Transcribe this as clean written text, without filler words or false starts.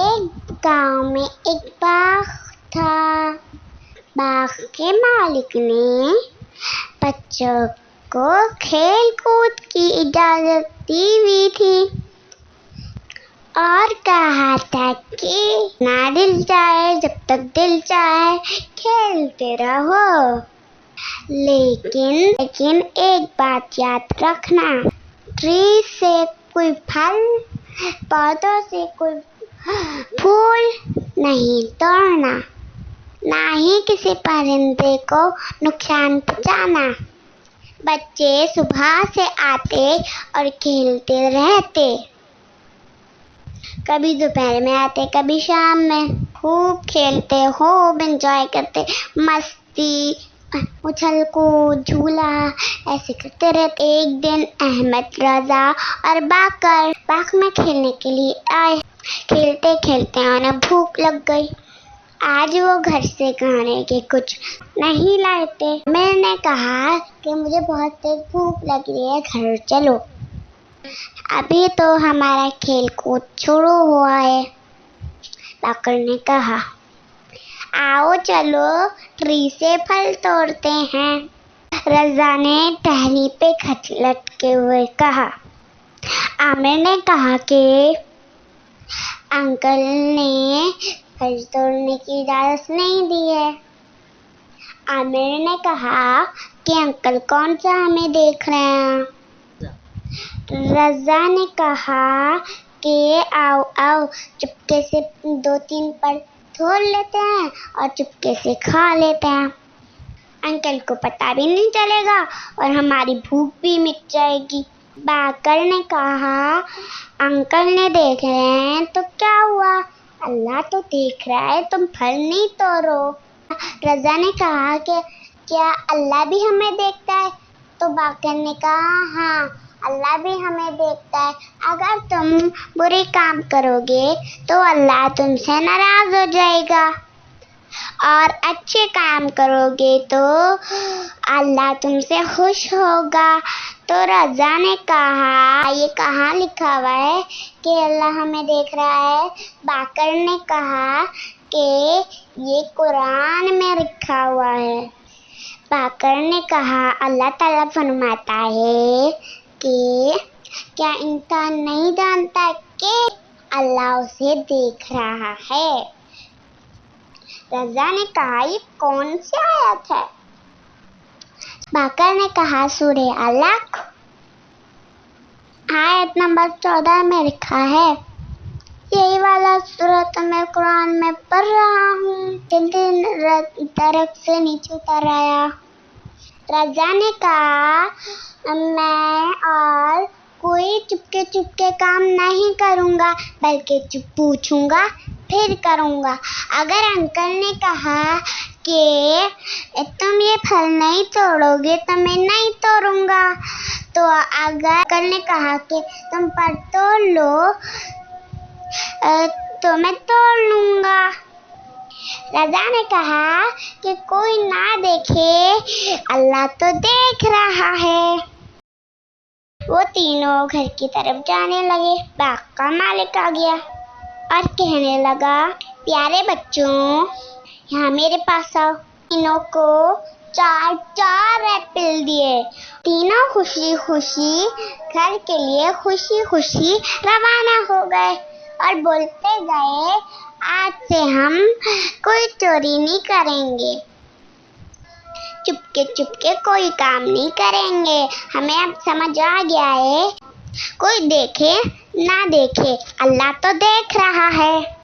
एक गांव में एक बाग था। बाग के मालिक ने बच्चों को खेल कूद की इजाजत दी हुई थी और कहा था कि ना दिल चाहे जब तक दिल चाहे खेलते रहो, लेकिन एक बात याद रखना, ट्री से कोई फल, पौधों से कोई फूल नहीं तोड़ना, ना ही किसी परिंदे को नुकसान पहुंचाना। बच्चे सुबह से आते और खेलते रहते, कभी दोपहर में आते, कभी शाम में। खूब खेलते, खूब एंजॉय करते, मस्ती, उछल कूद, झूला ऐसे करते रहते। एक दिन अहमद, रजा और बाकर बाग में खेलने के लिए आए। खेलते खेलते उन्हें भूख लग गई। आज वो घर से खाने के कुछ नहीं लाए थे। मैंने कहा कि मुझे बहुत तेज भूख लग रही है, घर चलो, अभी तो हमारा खेल कूद शुरू हुआ है। बाकर ने कहा, आओ चलो ट्री से फल तोड़ते हैं। रजा ने टहनी पे खच लटके हुए कहा। आमिर ने कहा कि अंकल ने फल तोड़ने की इजाजत नहीं दी है। आमिर ने कहा कि अंकल कौन सा हमें देख रहे हैं। रजा ने कहा कि आओ आओ चुपके से 2-3 फल तोड़ लेते हैं और चुपके से खा लेते हैं, अंकल को पता भी नहीं चलेगा और हमारी भूख भी मिट जाएगी। बाकर ने कहा, अंकल ने देख रहे हैं तो क्या हुआ, अल्लाह तो देख रहा है, तुम फल नहीं तोड़ो। रजा ने कहा कि क्या अल्लाह भी हमें देखता है? तो बाकर ने कहा, हाँ अल्लाह भी हमें देखता है। अगर तुम बुरे काम करोगे तो अल्लाह तुमसे नाराज हो जाएगा और अच्छे काम करोगे तो अल्लाह तुमसे खुश होगा। तो रजा ने कहा, ये कहाँ लिखा हुआ है कि अल्लाह हमें देख रहा है? बाकर ने कहा कि ये कुरान में लिखा हुआ है। बाकर ने कहा, अल्लाह ताला फरमाता है कि क्या इंसान नहीं जानता कि अल्लाह उसे देख रहा है? रजा ने कहा, ये कौन सी आयत है? बाकर ने कहा, सूरे अलक आयत नंबर 14 में लिखा है। यही वाला सूरत मैं कुरान में पढ़ रहा हूँ। दरख्त से नीचे उतर आया। रजा ने कहा, मैं और कोई चुपके काम नहीं करूँगा, बल्कि चुप पूछूंगा फिर करूँगा। अगर अंकल ने कहा कि तुम ये फल नहीं तोड़ोगे तो मैं नहीं तोड़ूंगा, तो अगर अंकल ने कहा कि तुम फल तोड़ लो तो मैं तोड़ लूँगा। रजा ने कहा कि कोई ना देखे, अल्लाह तो देख रहा है। वो तीनों घर की तरफ जाने लगे। बाग का मालिक आ गया और कहने लगा, प्यारे बच्चों यहाँ मेरे पास आओ। तीनों को 4 एप्पल दिए। तीनों खुशी खुशी घर के लिए खुशी खुशी रवाना हो गए और बोलते गए, आज से हम कोई चोरी नहीं करेंगे, चुपके कोई काम नहीं करेंगे। हमें अब समझ आ गया है, कोई देखे ना देखे, अल्लाह तो देख रहा है।